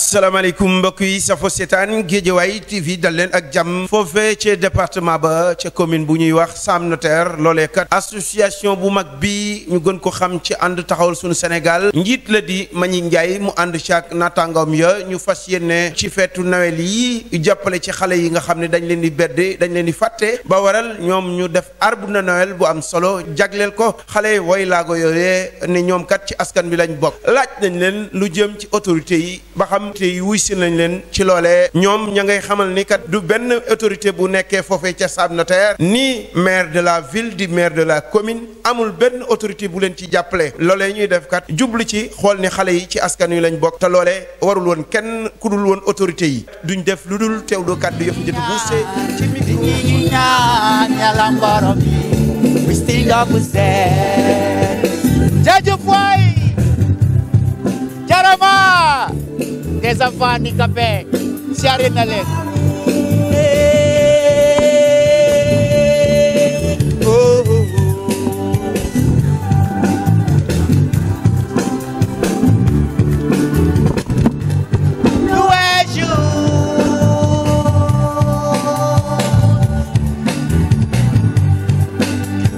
asalaamaaleykum mbokk yi safo seetaan Guédiawaye TV dal leen ak jàmm foofee ca département ba ca commune bu ñuy wax Sam Notaire loolee kat association bu mag bi ñu gën ko xam ci ànd taxawal suñu Sénégal njiit la di Mbagnick Ndiaye mu ànd ci ak naataangoom ya ñu fas yéene ci feetu Noël yi jàppale ci xale yi nga xam ne dañ leen di bedde dañ leen di fàtte ba waral ñoom ñu def arbre de Noël bu am solo jagleel ko xale woy laago yooyee ne ñoom kat ci askan bi lañ bokk laaj nañ leen lu jëm ci autorité yi ba xam te yi wuy si nañ leen ci loolee ñoom ña ngay xamal ni kat du benn autorité bu nekkee foofee ca Sam Notaire ni maire de la ville di maire de la commune amul benn autorité bu leen ci jàppale loolee ñuy def kat jublu ci xool ni xale yi ci askan wi lañ bokk te loolee warul woon kenn ku dul woon autorité yi duñ def lu dul teewloo kàddu yëf njëtu buuse ci micro Jarama des enfants handicapés siyaare na leen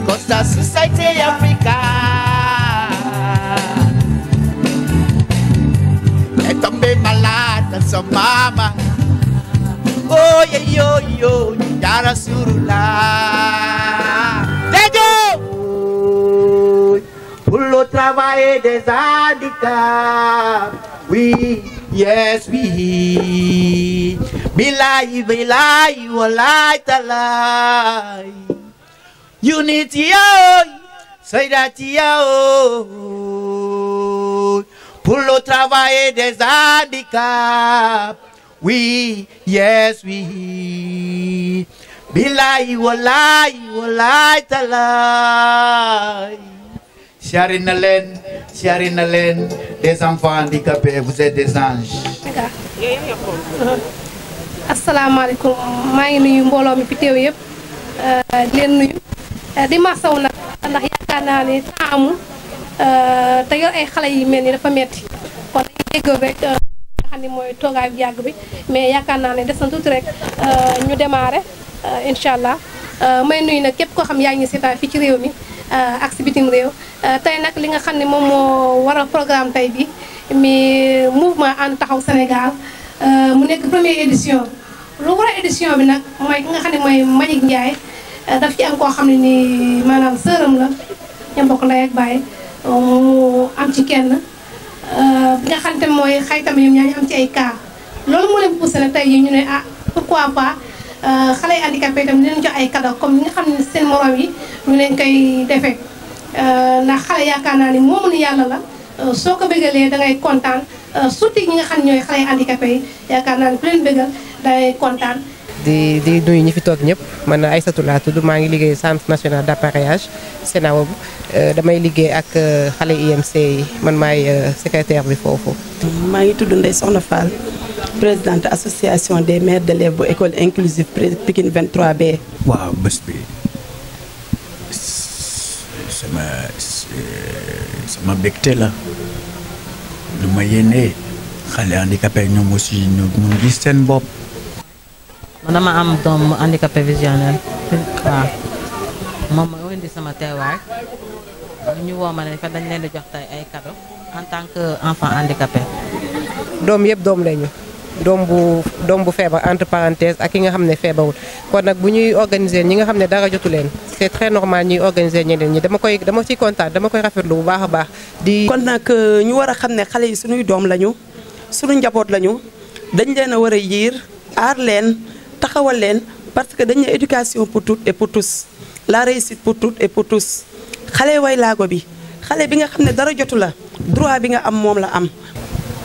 Costa Society Africa tombé malade dans son maman. Oh yo, ya Rasulullah. Dédié pour le travail des handicaps. Oui, yes, oui. Billahi, wallahi, talai. Unity, Sayyidati, pour le travail des handicaps. Oui, yes, oui. Billahi, wallahi, talai. Siyaare na leen des enfants handicapés, vous êtes des anges. asalaamaaleykum maa ngi nuyu mbooloo mi fi teew yëpp di leen nuyu di masaw nag ndax yaakaar naa ne temps amul te yor ay xale yi mel ni dafa metti kon dañuy déggoon rek nga xam ne mooy toogaay bu yàgg bi mais yaakaar naa ne des na tuuti rek ñu démarré incha allah may nuyu nag képp koo xam yaa ngi seetaan fii ci réew mi ak si bitim réew tey nag li nga xam ne moom moo waral programme tey bi mi mouvement ànd taxaw Sénégal mu nekk première édition lu waral édition bi nag mooy ki nga xam ne mooy Mbagnick Ndiaye daf ci am koo xam ne ni maanaam sëram la ñoo bokk ndey ak baay mu am ci kenn bi nga xam ne mooy xaytam ñoom ñaa ñu am ci ay cas loolu moo leen poussé nag tey yi ñu ne ah pourquoi pas xale yi handicapé itam dinañ jox ay cadeau comme li nga xam ne seen morom yi ñu leen koy defee ndax xale yaakaar naa ni moomu ni yàlla la soo ko bëggalee da ngay kontaan surtout ñi nga xam ne ñooy xale yi handicapé yi yaakaar naa ni ku leen bëggal dangay kontaan. di nuyu ñi fi toog ñëpp man Aïssatou laa tudd maa ngi liggéey centre national d'appareillage Sénawob damay liggéey ak xale IMC yi man maay secrétaire bi foofu. maa ngi tudd Ndeye Soxna Fall présidente association des mères d'élèves bu école inclusive Pikine 23B. waaw bés bi sama bégte la lu ma yéene xale handicapé ñoom aussi ñu mun gis seen bopp. man dama am doom handicapé visionnel waaw moom ma indi sama teewaay ñu woo ma ne fa dañ leen di jox tey ay cadeau en tant que enfant handicapé. doom yëpp doom lañu doom bu feebar entre parenthèses ak ki nga xam ne feebarul kon nag bu ñuy organiser ñi nga xam ne dara jotu leen c'est très normal ñuy organiser ñeneen ñi dama ciy kontaan dama koy rafetlu bu baax a baax. kon nag ñu war a xam ne xale yi suñuy doom lañu suñu njaboot lañu dañ leen a war a yiir aar leen. taxawal leen parce que dañu éducation pour toutes et pour tous la réussite pour toutes et pour tous xale way laago bi xale bi nga xam ne dara jotu la droit bi nga am moom la am.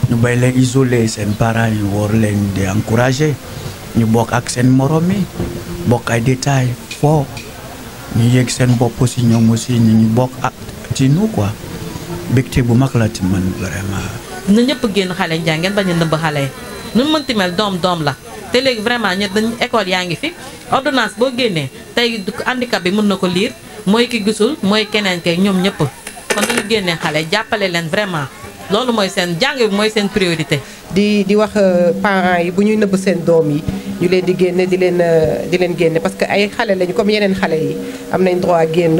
ñu bay leen isolé seen parents yi war leen di encourager ñu bokk ak seen morom yi bokk ay détails foo ñu yëg seen bopp aussi ñoom aussi ñu bokk ak ci nous quoi bégte bu mag la ci man vraiment. na ñëpp génn xale njàngeen bañ a nëbb xale yi nu mu mënti mel doom la. te léegi vraiment ñett dañ école yaa ngi fi ordonnance boo génnee tey handicap bi mën na ko lire mooy ki gisul mooy keneen kay ñoom ñëpp kon nañu génnee xale jàppale leen vraiment loolu mooy seen jàng bi mooy seen priorité. di wax parents yi bu ñuy nëbb seen doom yi ñu leen di génne di leen génne parce que ay xale lañu comme yeneen xale yi am nañ droit génn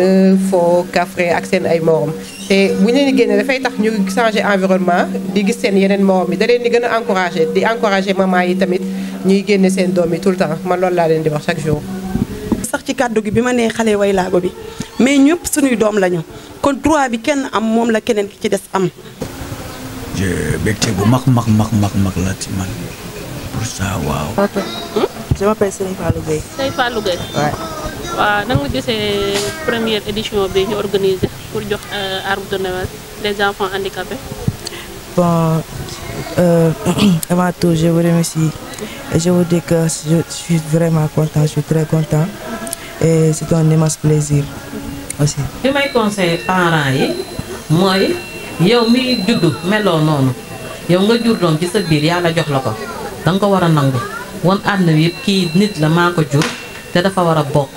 foo kafre ak seen ay morom te bu ñu leen di génne dafay tax ñu changer environnement di gis seen yeneen morom yi da leen di gën a encourager maman yi tamit ñuy génne seen doom yi tout le temps man loolu laa leen di wax chaque jour. sax ci kàddu gi bi ma nee xale way laago bi mais ñëpp suñuy doom lañu kon droit bi kenn am moom la keneen ki ci des am. mbégte bu mag la ci man pour ça waaw. je m'appelle Sey Fallou Gueye. Sey Fallou Gueye. waaw nan nga gisee première édition bi ñu organisé pour jox arbre de Noël des enfants handicapés. Bon, avant tout, je vous remercie. Et je vous dis que je suis vraiment content, je suis très content. Et c'est un immense plaisir aussi. li may conseillé parents yi mooy yow mi juddu meloo noonu yow nga jur doom ci sa biir yàlla jox la ko danga ko war a nangu won àdduna wi yëpp kii nit la maa ko jur te dafa war a bokk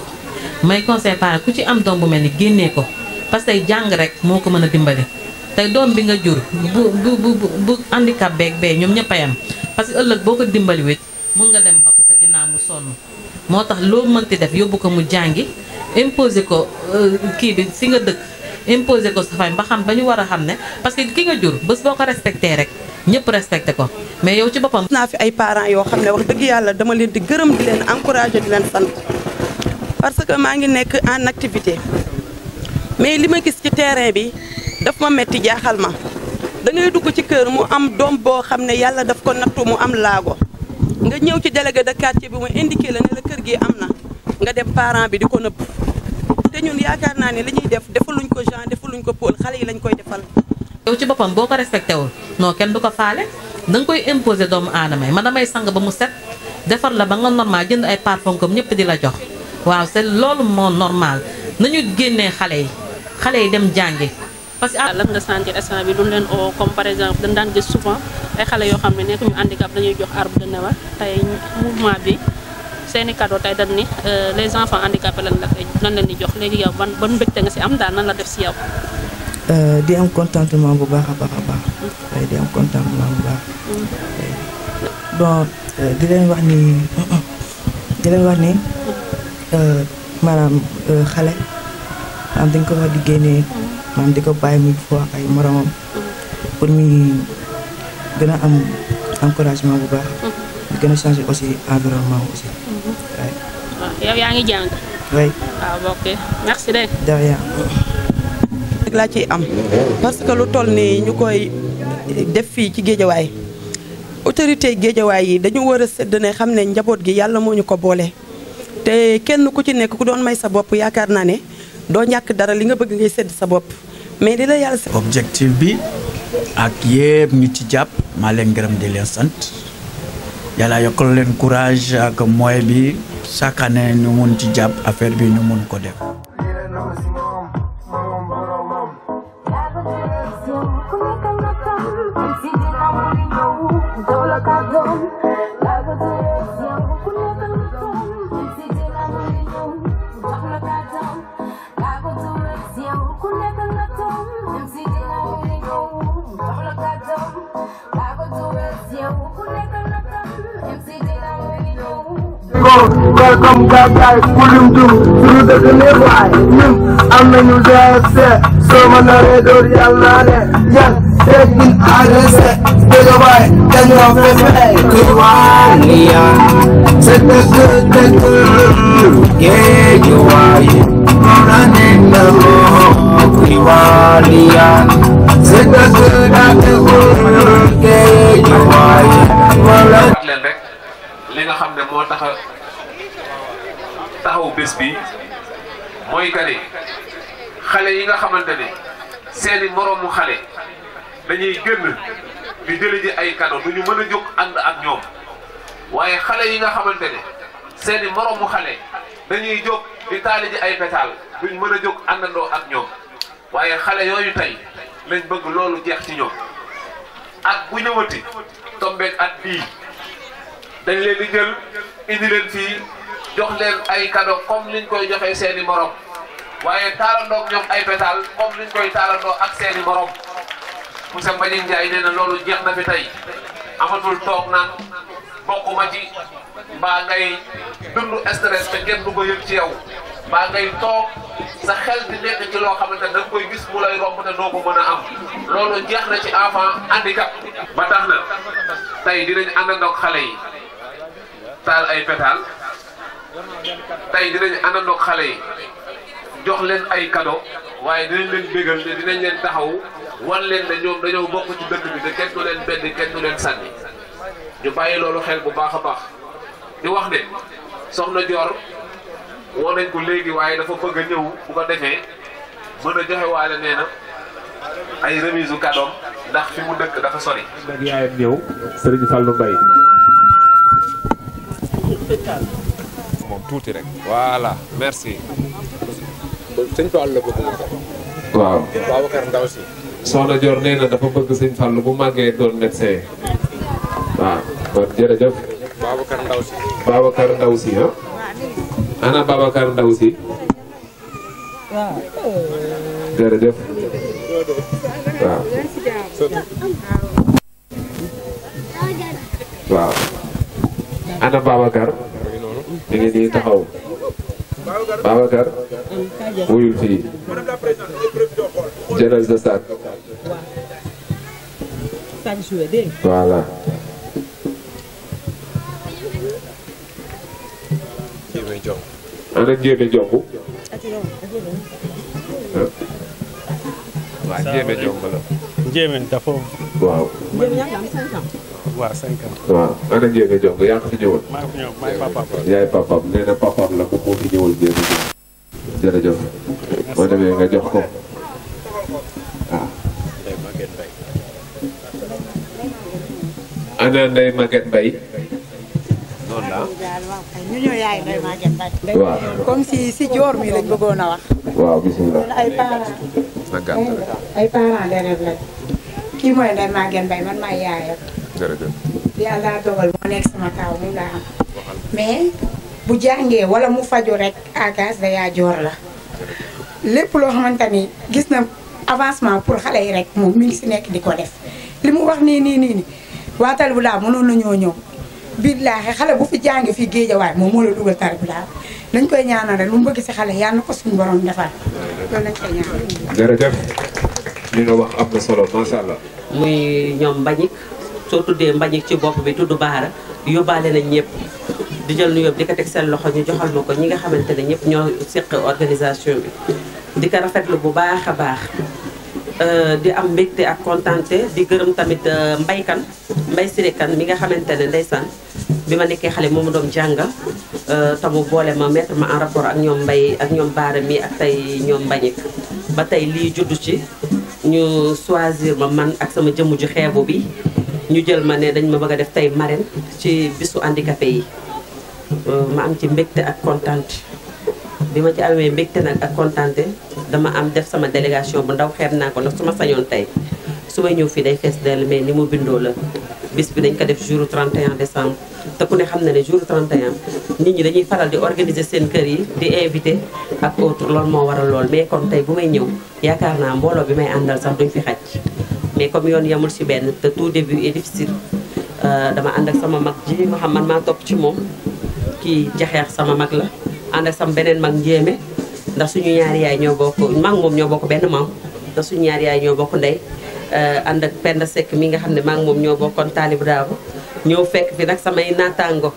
may conseillé parents ku ci am doom bu mel ni génnee ko parce que jàng rek moo ko mën a dimbali tey doom bi nga jur bu handicap beeg bee ñoom ñëpp a yam parce que ëllëg boo ko dimbali wit mun nga dem ba ko sa ginnaaw mu sonn moo tax loo mënti def yóbbu ko mu jàngi imposer ko kii bi fi nga dëkk imposer ko sa fay ba xam ba ñu war a xam ne parce que ki nga jur bés boo ko respecté rek ñëpp respecté ko mais yow ci boppam. naa fi ay parents yoo xam ne wax dëgg yàlla dama leen di gërëm di leen encourager di leen sant parce que maa ngi nekk en activité mais li ma gis ci terrain bi daf ma metti jaaxal ma da ngay dugg ci kër mu am doom boo xam ne yàlla daf ko nattu mu am laago nga ñëw ci délégué de quartier bi mu indiqué la ne la kër gi am na nga dem parent bi di ko nëbb te ñun yaakaar naa ne li ñuy def defaluñ ko Jean defaluñ ko Paul xale yi lañ koy defal. yow ci boppam boo ko respecté wul non kenn du ko faale danga koy imposer doomu aadama yi man damay sang ba mu set defar la ba nga normal jënd ay parfum comme ñëpp di la jox waaw c'est loolu moo normal nañu génnee xale yi dem jàngi. parce que lan nga sentir instant bi duñ leen oo comme par exemple dañ daan gis souvent ay xale yoo xam ne nekk ñu handicap dañuy jox arbre de Noël tey mouvement bi seeni cadeau tey dañ ni les enfants handicapés lan leen di jox léegi yow ban mbégte nga si am daal nan la def si yow. di am contentement bu baax a baax a baax. di am contentement bu baax. bon di leen wax ni maanaam xale am dañ ko wax di génnee. man di ko bàyyi muy foo ak ay moromam pour muy gën a am encouragement bu baax di gën a changer aussi environnement aussi. waaw yow yaa ngi jàng. oui. waaw ok merci de. de rien. laa ciy am parce que lu toll nii ñu koy def fii ci géejawaay autorité géejawaay yi dañu war a sedd ne xam ne njaboot gi yàlla moo ñu ko boole te kenn ku ci nekk ku doon may sa bopp yaakaar naa ne. doo ñàkk dara li nga bëgg ngay sedd sa bopp mais li la yàlla. objectif bi ak yépp ñu ci jàpp maa leen gërëm di leen sant yàlla yokkal leen courage ak moyen bi chaque année ñu mun ci jàpp affaire bi ñu mun ko def. Welcome gagaay kulim jum suñu dëkk neex waay ñun am nañu DSC soo ma naree door yàlla ne yan teggin agressé dëgg waay dañoo fefe kuy waaliya sa dëkk dëkk géeju waay na nekk na moo kuy waaliya sa dëkk dëkk géeju waay wala leen rek li nga xam ne moo taxaw bés bi mooy que ni xale yi nga xamante ne seeni moroomu xale dañuy génn di jëli ji ay cadeau du ñu mën a jóg ànd ak ñoom waaye xale yi nga xamante ne seeni moroomu xale dañuy jóg di taali ji ay pétale duñ mën a jóg àndandoo ak ñoom waaye xale yooyu tey lañ bëgg loolu jeex ci ñoom ak bu ñëwati tombeek at bii dañ leen di jël indi leen fii jox leen ay cadeau comme liñ koy joxee seeni morom waaye taalandoo ak ñoom ay pétale comme liñ koy taalandoo ak seeni morom monsieur Mbagnick Ndiaye nee na loolu jeex na fi tey amatul toog naan bokkuma ci mbaa ngay dund stress te kenn du ko yëg ci yow mbaa ngay toog sa xel di nekk ci loo xamante ne da nga koy gis mu lay romb te doo ko mën a am loolu jeex na ci enfant handicap. ba tax na tey dinañ àndandoog xale yi taal ay pétale tey dinañ àndandoog xale yi jox leen ay cadeau waaye dinañ leen bégal te dinañ leen taxaw wan leen ne ñoom dañoo bokk ci dëkk bi te kenn du leen bedd kenn du leen sànni ñu bàyyi loolu xel bu baax a baax di wax ne soxna Dior woo nañ ko léegi waaye dafa bëgg a ñëw bu ko defee mën a joxe waale nee na ay remise u cadeau ndax fi mu dëkk dafa sori. nag yaayam ñëw Serigne Fallou Mbaye moom tuuti rek. voilà merci. sëñ Fall la bëgg mu tax. waaw Babacar Ndaw si. soxna Dior nee na dafa bëgg sëñ Fall bu màggee doon médecin. waaw kon jërëjëf. Babacar Ndaw si. Babacar Ndaw si ah. ana Babacar Ndaw si. waaw. jërëjëf. waaw. waaw. ana Babacar. mi ngi nii taxaw. Babacar. wuyul fii. jëlal sa sac. voilà. ana Jéeme Jong. waaw Jéeme Jong la. Jéeme dafa. waaw. waaw 5 ans. waaw ana Jéeme Jong yaa ngi fi ñëwoon. maa ngi fi ñëw maay papaam. yaay papaam nee na papaam la ko moo fi ñëwal Jéeme Jong. jërëjëf. boo demee nga jox ko. waaw. ana Ndeye Maguette Mbaye. noonu la. ñu ñëw yaay Ndeye Maguette Mbaye. waaw. comme si Dior mi lañ bëggoon a wax. waaw bisimilah. ay parents. na gàtt rek. ay parents d'élèves lañ. kii mooy Ndeye Maguette Mbaye man maay yaayam. jërëjëf. yàlla dogal moo nekk sama kaw moom laa am. mais bu jàngee wala mu faju rek à cause de yaa Dior la. lépp loo xamante ni gis na avancement pour xale yi rek moom mi ngi si nekk di ko def li mu wax nii waa Talibou Dabo mënoon nañoo ñëw. billaahi xale bu fi jàngi fii Géejawaay moom moo la dugal Talibou Dabo dañ koy ñaanal rek lu mu bëgg si xale yàlla na ko suñu borom defal loolu lañ koy ñaanal. jërëjëf li nga wax am na solo macha allah. muy ñoom Mbagnick soo tuddee Mbagnick ci bopp bi tudd Baara yóbbaale nañ ñëpp di jël nuyoo di ko teg seen loxo ñu joxal ma ko ñi nga xamante ne ñëpp ñoo seq organisation bi di ko rafetlu bu baax a baax. di am mbégte ak kontaante di gërëm tamit Mbaye Siré Kane mi nga xamante ne ndeysaan bi ma nekkee xale moomu doon jàngal tamu boole ma mettre ma en rapport ak ñoom Mbaye ak ñoom Baara mi ak tey ñoom Mbagnick ba tey lii juddu ci ñu choisir ma man ak sama jëmm ju xeebu bi ñu jël ma ne dañ ma bëgg a def tey marraine ci bisu handicapé yi ma am ci mbégte ak kontaante bi ma ci amee mbégte nag ak kontaante dama am def sama délégation bu ndaw xeeb naa ko ndax su ma sañoon tey su may ñëw fii day fees dell mais ni mu bindoo la bis bi dañ ko def jour 31 décembre te ku ne xam na ne jour 31 nit ñi dañuy faral di organiser seen kër yi di invité ak autre loolu moo waral lool mais kon tey bu may ñëw yaakaar naa mbooloo bi may àndal sax duñ fi xaj mais comme yoon yamul si benn te tout début est difficile dama ànd ak sama mag ji nga xam man maa topp ci moom kii jaxeex sama mag la ànd ak sama beneen mag njéeme ndax suñu ñaari yaay ñoo bokk mag moom ñoo bokk benn maam ndax suñu ñaari yaay ñoo bokk ndey ànd ak Penda Seck mi nga xam ne mag moom ñoo bokkoon Talibou Dabo ñëw fekk fi nag samay naataango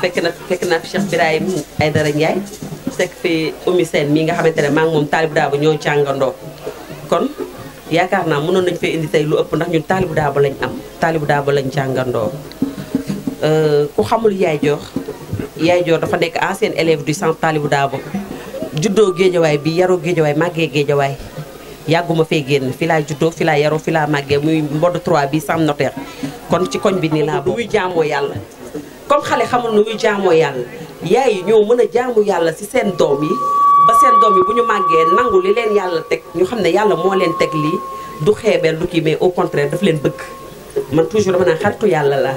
fekk na fi Cheikh Birahim Aïdara Ndiaye fekk fi Oumy Sène mi nga xamante ne mag moom Talibou Dabo ñoo jàngandoo kon yaakaar naa mënoon nañu fee indi tey lu ëpp ndax ñun Talibou Dabo lañ am Talibou Dabo lañ jàngandoo ku xamul Yaay Dior dafa nekk ancienne élève du centre Talibou Dabo juddoo Géejawaay bi yaroo Géejawaay màggee Géejawaay yàgguma fee génn fi laa juddoo fi laa yaroo fi laa màggee muy mbodd 3 bi Sam Notaire kon ci koñ bi nii laa bu muy jaamoo yàlla comme xale xamul nu muy jaamoo yàlla yaay yi ñoo mën a jaamu yàlla ci seen doom yi ba seen doom yi bu ñu màggee nangu li leen yàlla teg ñu xam ne yàlla moo leen teg lii du xeebeel du kii mais au contraire daf leen bëgg man toujours dama naan xaritu yàlla la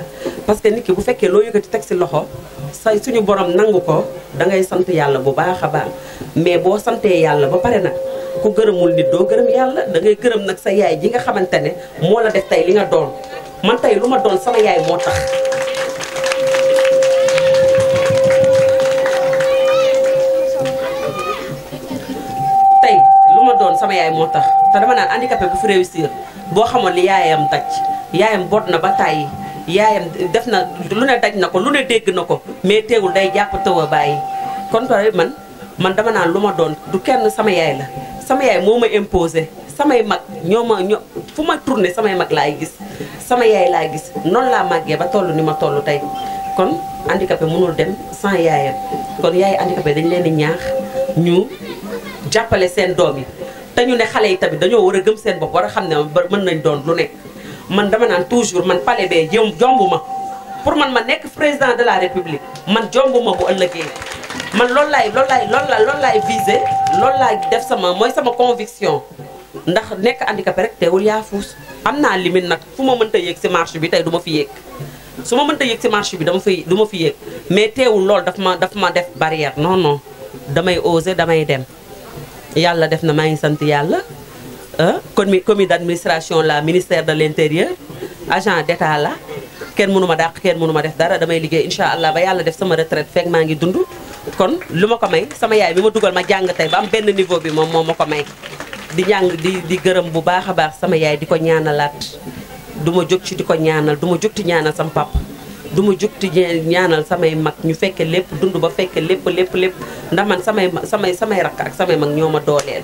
parce que nit ki bu fekkee loo yëkkati teg ci loxo say suñu borom nangu ko dangay sant yàlla bu baax a baax mais boo santee yàlla ba pare nag ku gërëmul nit doo gërëm yàlla dangay gërëm nag sa yaay ji nga xamante ne moo la def tey li nga doon man tey lu ma doon sama yaay moo tax. tey lu ma doon sama yaay moo tax te dama naan handicapé bu fi réussir boo xamoon li yaayam daj yaayam boot na ba tàyyi yaayam def na lu ne daj na ko lu ne dégg na ko mais teewul day jàpp tëw a bàyyi kon pare man dama naan lu ma doon du kenn sama yaay la sama yaay moo ma imposé samay mag ñoo fu ma tourné samay mag laay gis sama yaay laay gis noonu laa màggee ba toll ni ma toll tey kon handicapé mënul dem sans yaayam kon yaay handicapé dañ leen di ñaax ñu jàppale seen doom yi te ñu ne xale yi tamit dañoo war a gëm seen bopp war a xam ne mën nañ doon lu nekk man dama naan toujours man palais bee jombu ma pour man ma nekk président de la république man jombu ma bu ëllëgee man loolu laay visé loolu laay def mooy sama conviction ndax nekk handicapé rek teewul yaa fuus am naa limite nag fu ma mënta yéeg si marche bi tey du ma fi yéeg su ma mënta yéeg si marche bi du ma fi yéeg mais teewul loolu daf ma def barrière non damay oser damay dem yàlla def na maa ngi sant yàlla comité d'administration la ministère de l'intérieur agent d'état la kenn mënu ma dàq kenn mënu ma def dara damay liggéey incha allah ba yàlla def sama retraite fekk maa ngi dund kon lu ma ko may sama yaay bi ma dugal ma jàng tey ba am benn niveau bi moom moo ma ko may di jàng di gërëm bu baax a baax sama yaay di ko ñaanalaat du ma jóg ci di ko ñaanal du ma jóg ti ñaanal sama papa du ma jóg ti ñaanal samay mag ñu fekke lépp dund ba fekke lépp ndax man samay rakk ak samay mag ñoo ma dooleel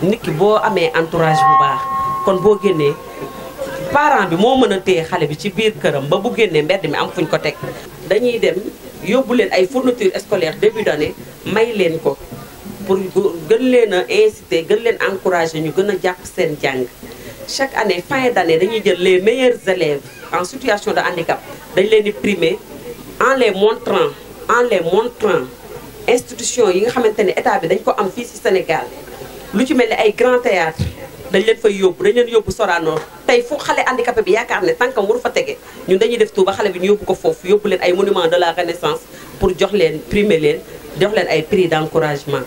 nit ki boo amee entourage bu baax kon boo génnee parent bi moo mën a téye xale bi ci biir këram ba bu génnee mbedd mi am fuñ ko teg dañuy dem yóbbu leen ay fourniture scolaire début d'année may leen ko pour gën leen a inciter gën leen encourager ñu gën a jàpp seen jàng chaque année fin d'année dañuy jël les meilleurs élèves en situation de handicap dañ leen di primer en les montrant institution yi nga xamante ne état bi dañ ko am fii ci Sénégal lu ci mel ni ay grand théâtre dañ leen fay yóbbu dañ leen yóbbu Sorano tey fu xale handicapé bi yaakaar ne tànkam waru fa tege ñun dañuy def tout ba xale bi ñu yóbbu ko foofu yóbbu leen ay monument de la renaissance pour jox leen primer leen jox leen ay prix d'encouragement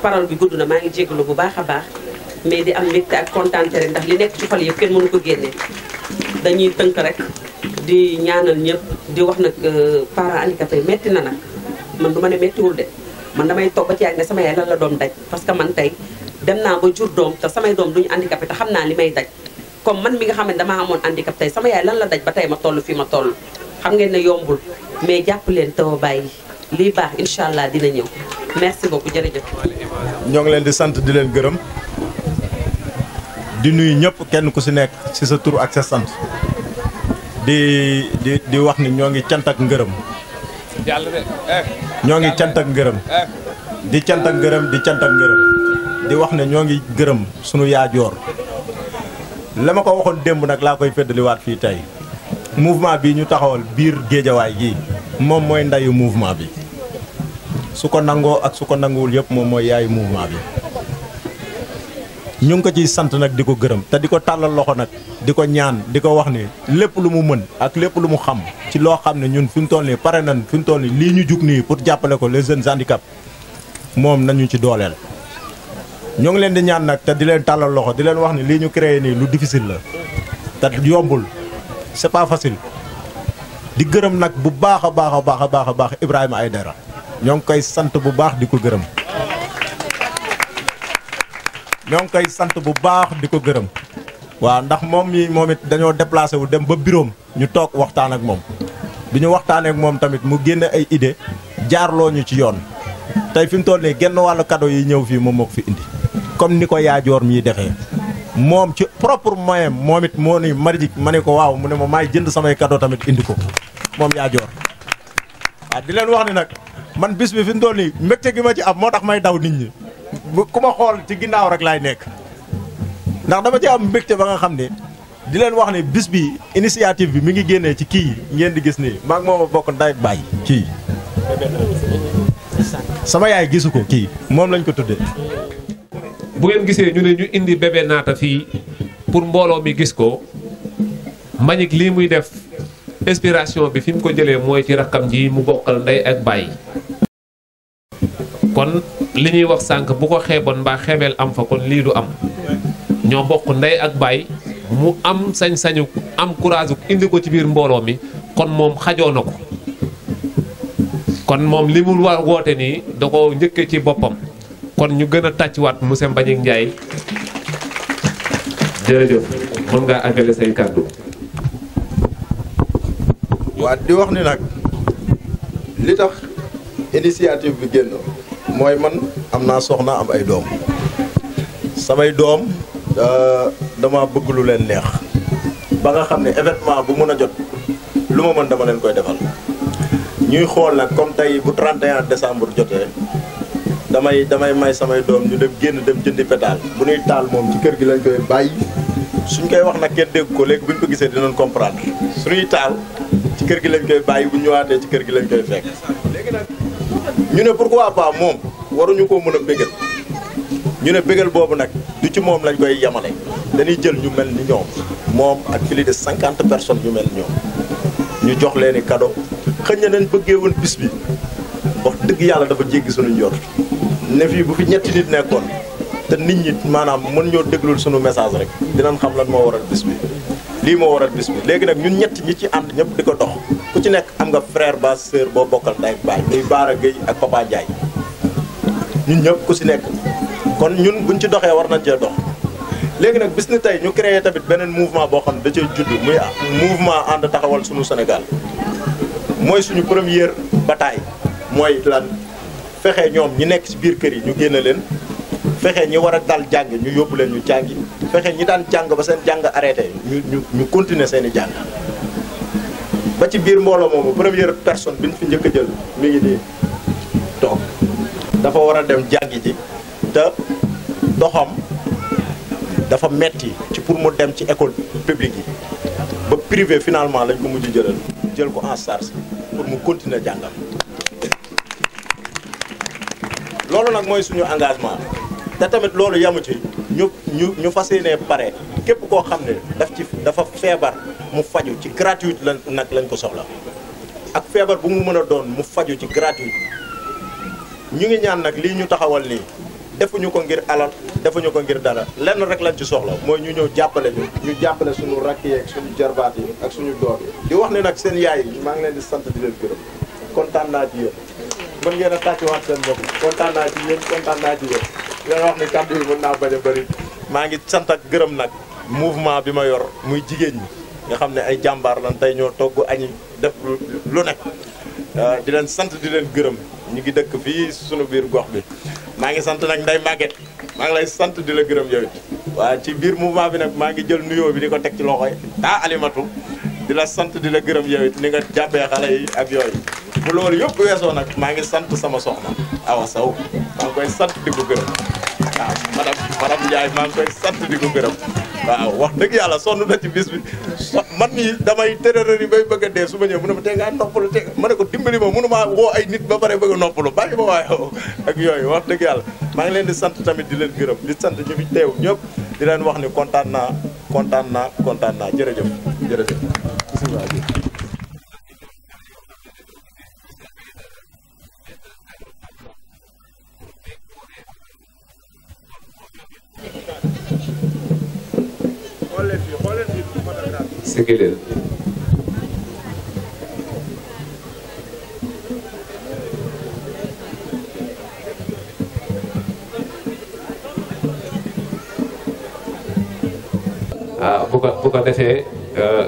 parole bi gudd na maa ngi jégalu bu baax a baax mais di am mbégte ak kontaante rek ndax li nekk ci xol yëpp kenn mënu ko génne dañuy tënk rek di ñaanal ñëpp di wax nag parents handicapés metti na nag man du ma ne mettiwul de man damay toog ba ci yàgg ne sama yaay lan la doom daj parce que man tey dem naa ba jur doom te samay doom duñu handicapé te xam naa li may daj comme man mi nga xam ne damaa amoon handicap tey sama yaay lan la daj ba tey ma toll fii ma toll xam ngeen ne yombul mais jàpp leen taw a bàyyi lii baax incha allah dina ñëw merci beaucoup jërëjëf. ñoo ngi leen di sant di leen gërëm di nuyu ñëpp kenn ku si nekk si sa tur ak sa sant di wax ni ñoo ngi cant ak ngërëm. ñoo ngi cant ak ngërëm. di cant ak ngërëm di cant ak ngërëm. di wax ne ñoo ngi gërëm sunu yaajoor la ma ko waxoon démb nag laa koy feddaliwaat fii tey mouvement bi ñu taxawal biir géejawaay gii moom mooy ndayu mouvement bi su ko nangoo ak su ko nanguwul yëpp moom mooy yaayu mouvement bi ñu ngi ko ciy sant nag di ko gërëm te di ko tàllal loxo nag di ko ñaan di ko wax ni lépp lu mu mën ak lépp lu mu xam ci loo xam ne ñun fi mu toll nii pare nañ fi mu toll nii lii ñu jug nii pour jàppale ko les jeunes handicap moom nañu ci dooleel. ñoo ngi leen di ñaan nag te di leen tàllal loxo di leen wax ni lii ñu créé nii lu difficile la te yombul c'est pas facile di gërëm nag bu baax a baax a baax a baax a baax Ibrahima Aïdara ñoo ngi koy sant bu baax di ko gërëm ñoo ngi koy sant bu baax di ko gërëm waaw ndax moom it dañoo déplacé wu dem ba bureau ñu toog waxtaan ak moom bi ñu waxtaanee ak moom tamit mu génne ay idée jaarloo ñu ci yoon tey fi mu toll nii genn wàllu cadeau yi ñëw fii moom moo ko fi indi comme ni ko yaajoor mii defee moom ci propre moyen moom it moo ni Marijik ma ne ko waaw mu ne ma maay jënd samay cadeau tamit indi ko moom yaajoor waaw di leen wax ni nag man bis bi fi mu toll nii mbégte gi ma ci am moo tax may daw nit ñi ku ma xool ci ginnaaw rek laay nekk ndax dama ci am mbégte ba nga xam ne di leen wax ne bis bi initiative bi mi ngi génnee ci kii ngeen di gis nii maag moom a bokk ndey ak baay kii sama yaay gisu ko kii moom lañ ko tuddee. bu ngeen gisee ñu ne ñu indi bébé naata fii pour mbooloo mi gis ko Mbagnick lii muy def inspiration bi fi mu ko jëlee mooy ci rakkam ji mu bokkal ndey ak baay kon li ñuy wax sànq bu ko xeeboon mbaa xeebeel am fa kon lii du am ñoo bokk ndey ak baay mu am sañ-sañu am courage indi ko ci biir mbooloo mi kon moom xajoo na ko kon moom li mu war woote nii da ko njëkkee ci boppam kon ñu gën a tàccuwaat monsieur Mbagnick Ndiaye jërëjëf mën ngaa àggale say kàddu. waa di wax ni nag li tax initiative bi génn mooy man am naa soxna am ay doom samay doom dama bëgg lu leen neex ba nga xam ne événement bu mën a jot lu ma mën dama leen koy defal ñuy xool nag comme tey bu 31 décembre jotee damay may samay doom ñu dem génn dem jëndi pétale bu ñuy taal moom ci kër gi lañ koy bàyyi suñ koy wax nag kenn dégg ko léegi buñ ko gisee dinañ comprendre suñuy taal ci kër gi lañ koy bàyyi bu ñëwaatee ci kër gi lañ koy fekk léegi nag ñu ne pourquoi pas moom waruñu koo mën a bégal ñu ne bégal boobu nag du ci moom lañ koy yamale dañuy jël ñu mel ni ñoom moom ak plus de 50 personnes ñu mel ni ñoom ñu jox leen i cadeau xëñ na nañ bëggee woon bis bi wax dëgg yàlla dafa jéggi suñu njort ne fii bu fi ñetti nit nekkoon te nit ñi maanaam mën ñoo déglul suñu message rek dinañ xam lan moo waral bis bi lii moo waral bis bi léegi nag ñun ñett ñi ci ànd ñëpp di ko dox ku ci nekk am nga frère ba sœur boo bokkal ndey ak baay muy Baara Gueye ak Papa Ndiaye ñun ñëpp ku si nekk kon ñun buñ ci doxee war nañ cee dox léegi nag bis ni tey ñu créé tamit beneen mouvement boo xam ne da cee judd muy mouvement ànd taxawal suñu Sénégal mooy suñu première bataille mooy lan fexe ñoom ñi nekk ci biir kër yi ñu génne leen fexe ñi war a dal jàng ñu yóbbu leen ñu jàngi fexe ñi daan jàng ba seen jàng arrêté ñu continuer seen i jàng ba ci biir mbooloo moomu première personne bi ñu fi njëkk a jël mi ngi nii toog dafa war a dem jàngi ji te doxam dafa metti ci pour mu dem ci école publique yi ba privé finalement lañ ko mujj jël ko en charge pour mu continuer jàngam loolu nag mooy suñu engagement te tamit loolu yamu ci ñu fas yéenee pare képp koo xam ne dafa feebar mu faju ci gratuite nag lañ ko soxla ak feebar bu mu mën a doon mu faju ci gratuite ñu ngi ñaan nag lii ñu taxawal nii defuñu ko ngir alal defuñu ko ngir dara lenn rek lañ ci soxla mooy ñu ñëw jàppale ñu jàppale suñu rakk yi ak suñu jarbaat yi ak suñu doom yi di wax ne nag seen yaay yi maa ngi leen di sant di leen gërëm kontaan naa ci yéen mën ngeen a tàccuwaat seen bopp kontaan naa ci yéen kontaan naa ci yéen leen wax ne kàddu yi mën naa bañ a bëri maa ngi sant ak gërëm nag mouvement bi ma yor muy jigéen ñi nga xam ne ay jàmbaar lan tey ñoo togg añi def lu nekk di leen sant di leen gërëm ñu ngi dëkk fii suñu biir gox bi maa ngi sant nag Ndeye Maguette maa ngi lay sant di la gërëm yow it waaw ci biir mouvement bi nag maa ngi jël nuyoo bi di ko teg ci loxoy Alimatu di la sant di la gërëm yow it ni nga jàppee xale yi ak yooyu bu loolu yëpp weesoo nag maa ngi sant sama soxna Awa Sow maa ngi koy sant di ko gërëm waaw madame Ndiaye maa ngi koy sant di ko gërëm waaw wax dëgg yàlla sonn na ci bis bi man mii damay tërërër yi bay bëgg a dee su ma ñëw mu ne ma tey ngaa noppalu te ma ne ko dimbali ma mënu maa woo ay nit ba pare bëgg a noppalu bàyyi ma waaye ak yooyu wax dëgg yàlla maa ngi leen di sant tamit di leen gërëm di sant ñu fi teew ñëpp di leen wax ni kontaan naa jërëjëf Sigilel bu ko defee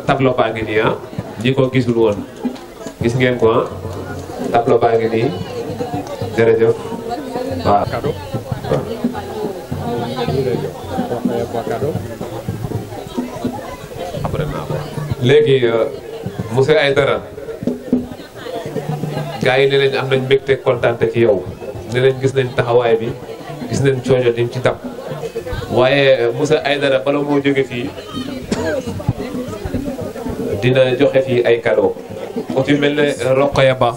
tableau baa ngi nii ñi ko gisul woon gis ngeen ko tableau baa ngi nii jërëjëf waaw léegi monsieur Aïdara gars yi ne nañ am nañ mbégte kontaan ci yow ne nañ gis nañ taxawaay bi gis nañ coono dim ci dab waaye monsieur Aïdara bala moo jóge fii dina joxe fii ay cadeau ku ci mel ne Rokhaya Ba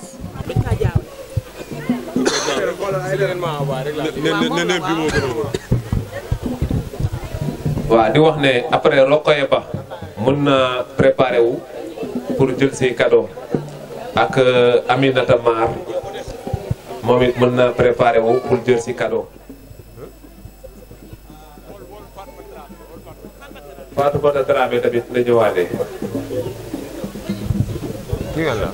waaw di wax ne après Rokhaya Ba mën na préparé wu pour jël si cadeau ak Aminata Mar moom it mën na préparé wu pour jël si cadeau Fatou Bata Dramé tamit na ñëwaale. ñu ngi la.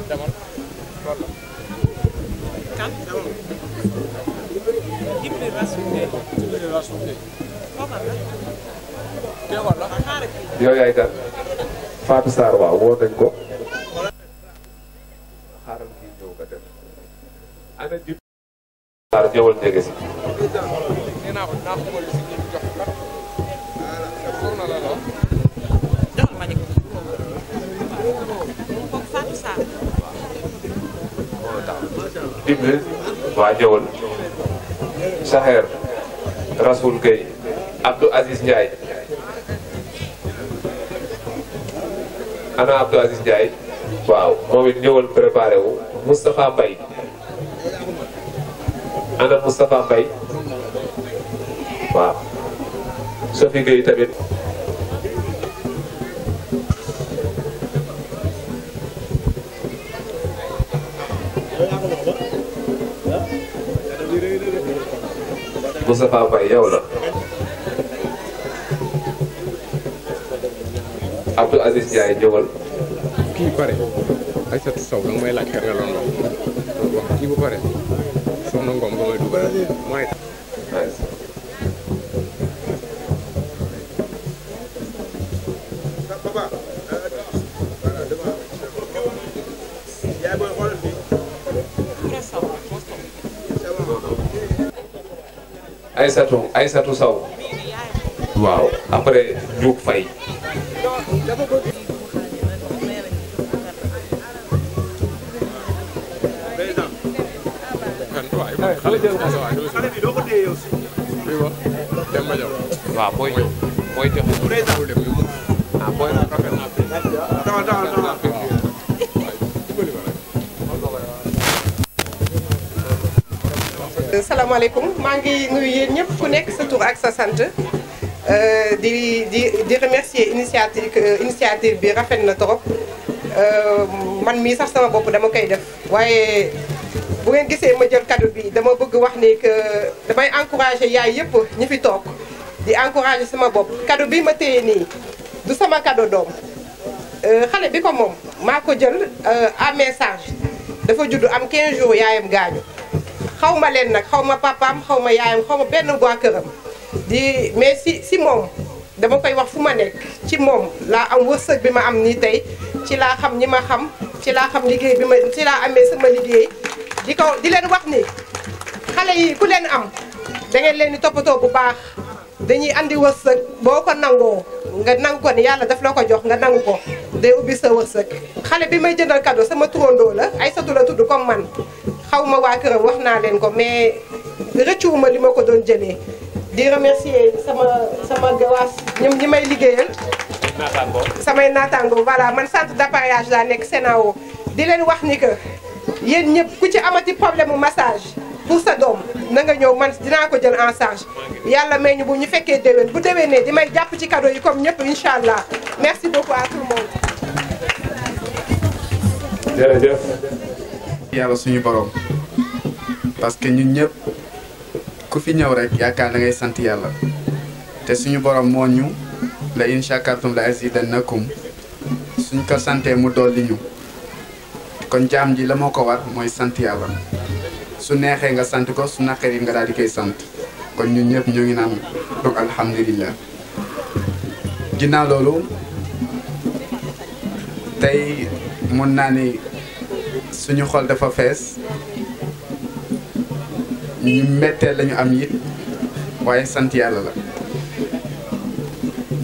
yow yaay kan Fatou Sarr waaw woo nañ ko. xaaral kii ñëw nga dem. ana ji. Sarr ñëwal jege si. Dible waa ñëwal Saher Rasoul Gueye Abdou Aziz Ndiaye ana Abdou Aziz Ndiaye waaw moom it ñëwal préparé wu Moustapha Mbaye ana Moustapha Mbaye waaw Sophie Gueye tamit Moustapha Mbaye yow la Abdou Aziz Ndiaye ñëwal kii pare Aïssatou Sow danga may laaj kër nga loon wax kii bu pare soxna Ngom nga may dugal mooy Aïssatou Sow waaw après Diouf Faye waaw booy ñëw booy dem ah booy salaamaaleykum maa ngi nuyu yéen ñëpp ku nekk sa tur ak sa sant di remercier initiative bi rafet na trop man mii sax sama bopp dama koy def waaye bu ngeen gisee ma jël cadeau bi dama bëgg wax ni que damay encourager yaay yëpp ñi fi toog di encourager sama bopp cadeau bi ma téye nii du sama cadeau doom xale bi ko moom maa ko jël à message dafa juddu am 15 jours yaayam gaañu xaw ma leen nag xaw ma papaam xaw ma yaayam xaw ma benn waa këram di mais si moom dama koy wax fu ma nekk ci moom laa am wërsëg bi ma am nii tey ci laa xam ñi ma xam ci laa xam liggéey bi ma ci laa amee sama liggéey di leen wax ni xale yi ku leen am da ngeen leen di toppatoo bu baax dañuy andi wërsëg boo ko nangoo nga nangu ko ni yàlla daf la ko jox nga nangu ko day ubbi sa wërsëg xale bi may jëndal cadeau sama turandoo la Aïssatou la tudd comme man xaw ma waa këram wax naa leen ko mais rëccuwuma li ma ko doon jëlee di remercier sama gawaas ñoom ñi may liggéeyal samay naataango voilà man centre d'appareillage laa nekk Senao di leen wax ni que yéen ñëpp ku ci amati problème mu massage pour sa doom na nga ñëw man dinaa ko jël en charge yàlla may ñu bu ñu fekkee déwén bu déwénee di may jàpp ci cadeau yi comme ñëpp incha allah merci beaucoup à tout le monde. jërëjëf. yàlla suñu borom parce que ñun ñëpp ku fi ñëw rek yaakaar da ngay sant yàlla te suñu borom moo ñu la in shakartum la azidannakum suñ ko santee mu dolli ñu kon jaam ji la moo ko war mooy sant yàlla su neexee nga sant ko su naqaree nga daal di koy sant kon ñun ñëpp ñu ngi naan donc alhamdulillah ginnaaw loolu tey mun naa ni suñu xol dafa fees ñu metteel lañu am it waaye sant yàlla la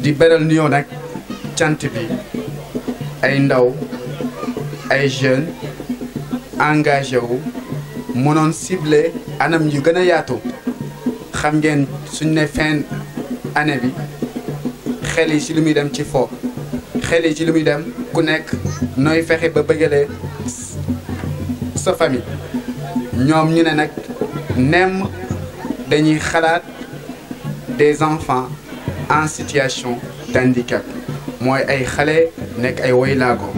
di beral nuyoo nag cant bi ay ndaw ay jeunes engagé wu mënoon ciblé anam yu gën a yaatu xam ngeen suñ ne fin année bi xel yi ci lu muy dem ci fo xel yi ci lu muy dem ku nekk nooy fexe ba bëggalee sa famille ñoom ñu ne nag nem dañuy xalaat des enfants en situation d'handicap mooy ay xale nekk ay woylaago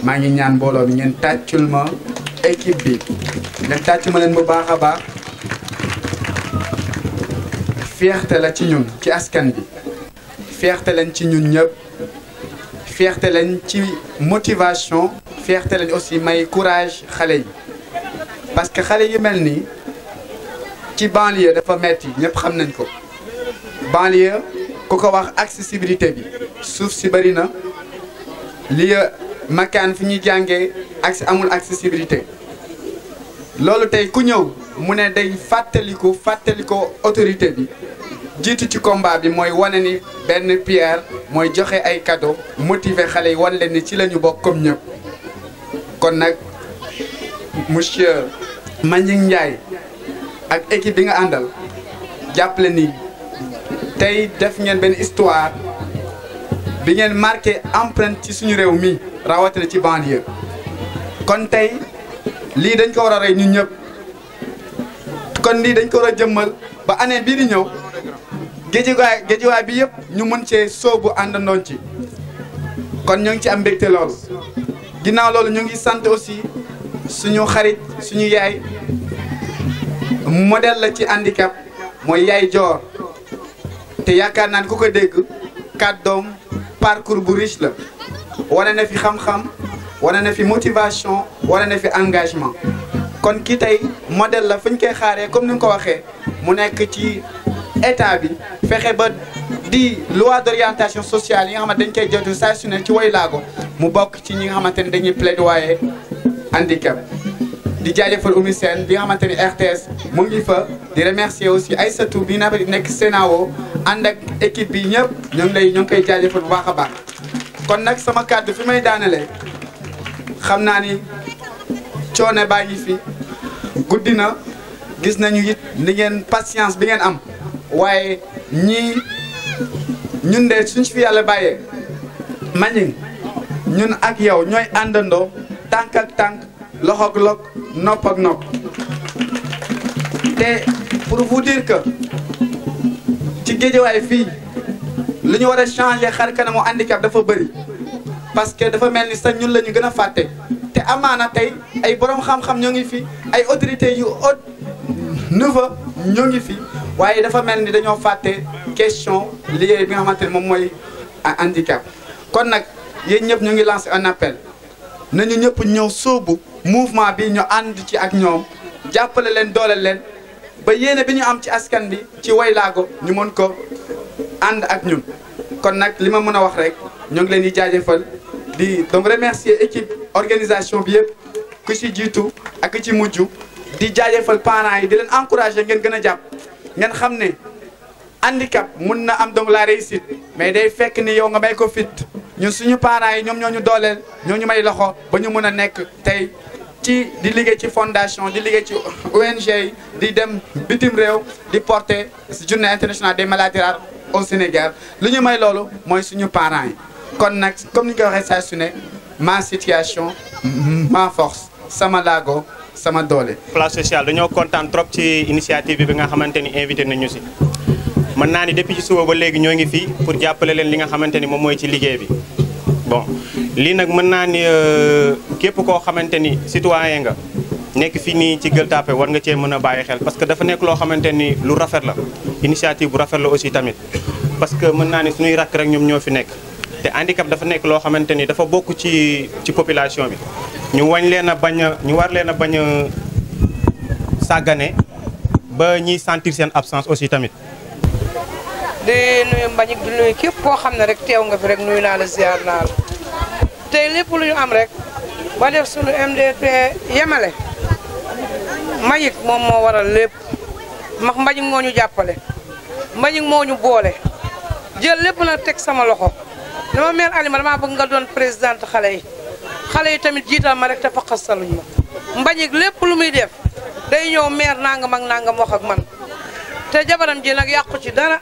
maa ngi ñaan mbooloo mi ngeen tàccul ma équipe bi ngeen tàcc ma leen bu baax a baax fierté la ci ñun ci askan bi fierté lañ ci ñun ñëpp fierté lañ ci motivation fierté lañ aussi may courage xale yi parce que xale yu mel nii ci banlieue dafa metti ñëpp xam nañ ko banlieue ku ko wax accessibilité bi suuf si bëri na li makaan fi ñuy jàngee amul accessibilité loolu tey ku ñëw mu ne day fàttaliko autorité bi jiitu ci combat bi mooy wane ni benn pierre mooy joxe ay cadeau motiver xale yi wan leen ni ci la ñu bokk comme ñëpp kon nag monsieur Mbagnick Ndiaye ak équipe bi nga àndal jàppale ni tey def ngeen benn histoire bi ngeen marqué empreinte ci suñu réew mi rawatina ci banlieue kon tey lii dañ ko war a rey ñun ñëpp kon lii dañ ko war a jëmmal ba année bii di ñëw géejuwaay bi yëpp ñu mën cee sóobu àndandoon ci kon ñu ngi ci am mbégte loolu ginnaaw loolu ñu ngi sant aussi suñu xarit suñu yaay modèle la ci handicap mooy yaay Joor te yaakaar naa ne ku ko dégg kàddoom parcours bu riche la wane na fi xam-xam wane na fi motivation wane na fi engagement kon kii tey modèle la fu ñu koy xaaree comme ni nga ko waxee mu nekk ci état bi fexe ba di loi d'orientation sociale yi nga xamante dañ koy jotu saa su ne ci Woylaago mu bokk ci ñi nga xamante ne dañuy plaidoyer handicap di jaajëfal Oumy Sène bi nga xamante ni RTS mu ngi fa di remercier aussi Aïssatou bi na nekk Sénao ànd ak équipe bi ñëpp ñoo ngi koy jaajëfal bu baax a baax kon nag sama kàddu fi may daanale xam naa ni coono baa ngi fi guddi na gis nañu it li ngeen patience bi ngeen am waaye ñun de suñ fi yàlla bàyyee Mbagnick ñun ak yow ñooy àndandoo tànk ak tànk loxo ak loxo nopp ak nopp te pour vous dire que ci Guédiawaye fii lu ñu war a changer xar kanamu handicap dafa bëri parce que dafa mel ni sax ñun la ñu gën a fàtte te amaana tey ay borom xam-xam ñoo ngi fi ay autorités yu haut niveau ñoo ngi fi waaye dafa mel ni dañoo fàtte question liggéey bi nga xamante ne moom mooy handicap kon nag yéen ñëpp ñu ngi lancer un appel nañu ñëpp ñëw sóobu mouvement bi ñu ànd ci ak ñoom jàppale leen dooleel leen ba yéene bi ñu am ci askan bi ci Woylaago ñu mën ko ànd ak ñun kon nag li ma mën a wax rek ñoo ngi leen di jaajëfal di donc remercier équipe organisation bi yëpp ku ci jiitu ak ku ci mujj di jaajëfal parents yi di leen encourager ngeen gën a jàpp ngeen xam ne handicap mun na am donc la réussite mais day fekk ni yow nga may ko fit ñun suñu parents yi ñoom ñoo ñu dooleel ñoo ñu may loxo ba ñu mën a nekk tey ci di liggéey ci fondation di liggéey ci ONG yi di dem bitim réew di porter journée internationale des maladies rares au Sénégal li ñu may loolu mooy suñu parents yi kon nag comme ni ñu ko waxee saa su ne ma situation ma force sama laago sama doole. Place sociale dañoo kontaan trop ci initiative bi nga xamante ni invité nañu si mën naa ni depuis ci suba ba léegi ñoo ngi fii pour jàppale leen li nga xamante ni moom mooy ci liggéey bi bon lii nag mën naa ni képp koo xamante ni citoyen nga nekk fii nii ci Gueule Tapée war nga cee mën a bàyyi xel parce que dafa nekk loo xamante ni lu rafet la initiative bu rafet la aussi tamit parce que mën naa ni suñuy rakk rek ñoom ñoo fi nekk te handicap dafa nekk loo xamante ni dafa bokk ci population bi ñu war leen a bañ a sàggane ba ñiy sentir seen absence aussi tamit. di nuyu Mbagnick di nuyu képp koo xam ne rek teew nga fi rek nuyu naa la ziar naa la tey lépp lu ñu am rek ba def suñu MDP yemale Mbagnick moom moo waral lépp ndax Mbagnick moo ñu jàppale Mbagnick moo ñu boole jël lépp nag teg sama loxo dama mère Alima damaa bëgg nga doon présidente xale yi tamit jiital ma rek te faqasaluñ ma Mbagnick lépp lu muy def day ñëw mère nangam ak nangam wax ak man te jabaram ji nag yàqu ci dara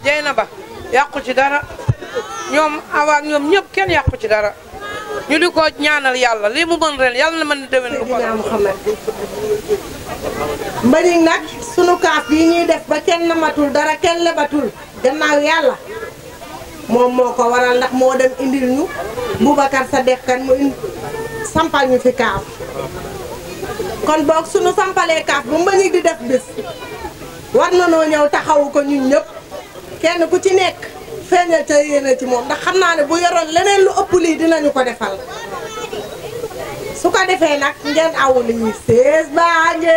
jey na ba yàqu ci dara ñoom awaak ñoom ñëpp kenn yàqu ci dara ñu di ko ñaanal yàlla lii mu mën ren yàlla na mën déwén lu ko Mbagnick nag sunu kaaf yi ñuy def ba kenn namatul dara kenn lebatul gannaaw yàlla moom moo ko waral ndax moo dem indil ñu Boubacar sa dekkan mu sampal ñu fi kaaf kon boog sunu sampalee kaaf bu Mbagnick di def bis war na noo ñëw taxawu ko ñun ñëpp kenn ku ci nekk feeñal ca yéene ci moom ndax xam naa ne bu yoroon leneen lu ëpp lii dinañu ko defal su ko defee nag ngeen awu li ñuy sees baa nge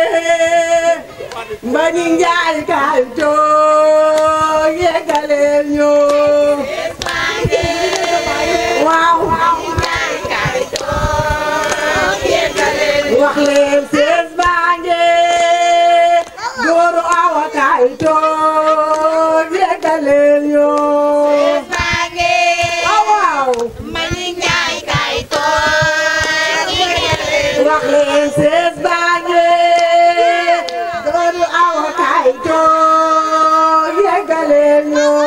Mbagnick Ndiaye kaay toog yeggaleel ñoo waaw wax leen sees baa nge góoru awa kaay toog yeggaleel ñoo waaw Mbagnick Ndiaye kaay toog yeggaleel wax leen sees baa nge góoru awa kaay toog yeggaleel ñoo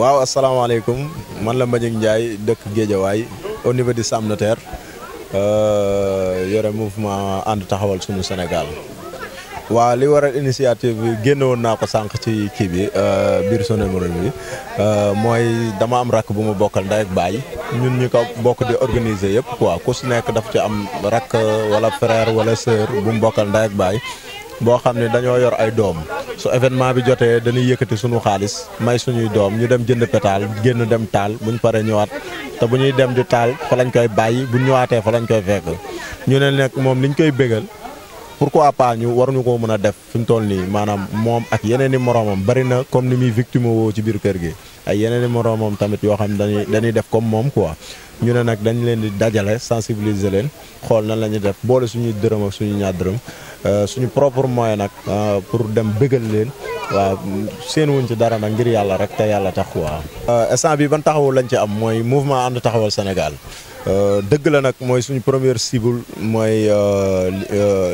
waaw asalaamaaleykum man la Mbagnick Ndiaye dëkk Guédiawaye au niveau du Sam Notaire yore mouvement ànd taxawal sunu Sénégal waaw li waral initiative bi génne woon naa ko sànq ci kii bi biir sonomoro bi mooy dama am rakk bu ma bokkal ndey ak baay ñun ñu ko bokk di organiser yëpp quoi ku si nekk daf ci am rakk wala frère wala sœur bu mu bokkal ndey ak baay boo xam ne dañoo yor ay doom su événement bi jotee dañuy yëkkati sunu xaalis may suñuy doom ñu dem jënd pétale génn dem taal buñ paree ñëwaat te bu ñuy dem di taal fa lañ koy bàyyi buñ ñëwaatee fa lañ koy fekk ñu ne nag moom liñ koy bégal pourquoi pas ñu waruñu ko mën a def fi mu toll nii maanaam moom ak yeneen i moroomam bari na comme ni muy victime woo ci biir kër gi ay yeneen i moroomam tamit yoo xam ne dañuy def comme moom quoi ñu ne nag dañ leen di dajale sensibiliser leen xool nan la ñuy def boole suñuy dërëm ak suñu ñaar dërëm suñu propre moyen nag pour dem bëggal leen waaw seen wuñ ci dara nag ngir yàlla rek te yàlla tax quoi. instant bi ban taxawul lañ ci am mooy mouvement ànd taxawal Sénégal dëgg la nag mooy suñu première cible mooy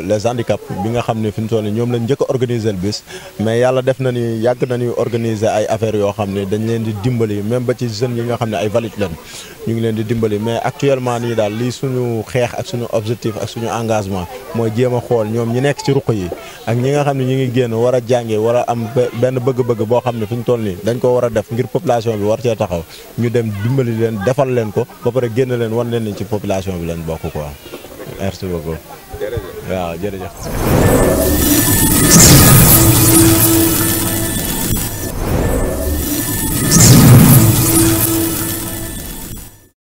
les handicaps bi nga xam ne fi mu toll nii ñoom lañ njëkk a organiser bis mais yàlla def na ni yàgg nañu organiser ay affaires yoo xam ne dañ leen di dimbali même ba ci jeunes yi nga xam ne ay valide lañ ñu ngi leen di dimbali mais actuellement nii daal lii suñu xeex ak suñu objectif ak suñu engagement mooy jéem a xool ñoom ñi nekk ci ruq yi ak ñi nga xam ne ñu ngi génn war a jànge war a am benn bëgg-bëgg boo xam ne fi ñu toll nii dañ ko war a def ngir population bi war cee taxaw ñu dem dimbali leen defal leen ko ba pare génn leen wan leen ni ci population bi leen bokk quoi merci beaucoup waaw jërëjëf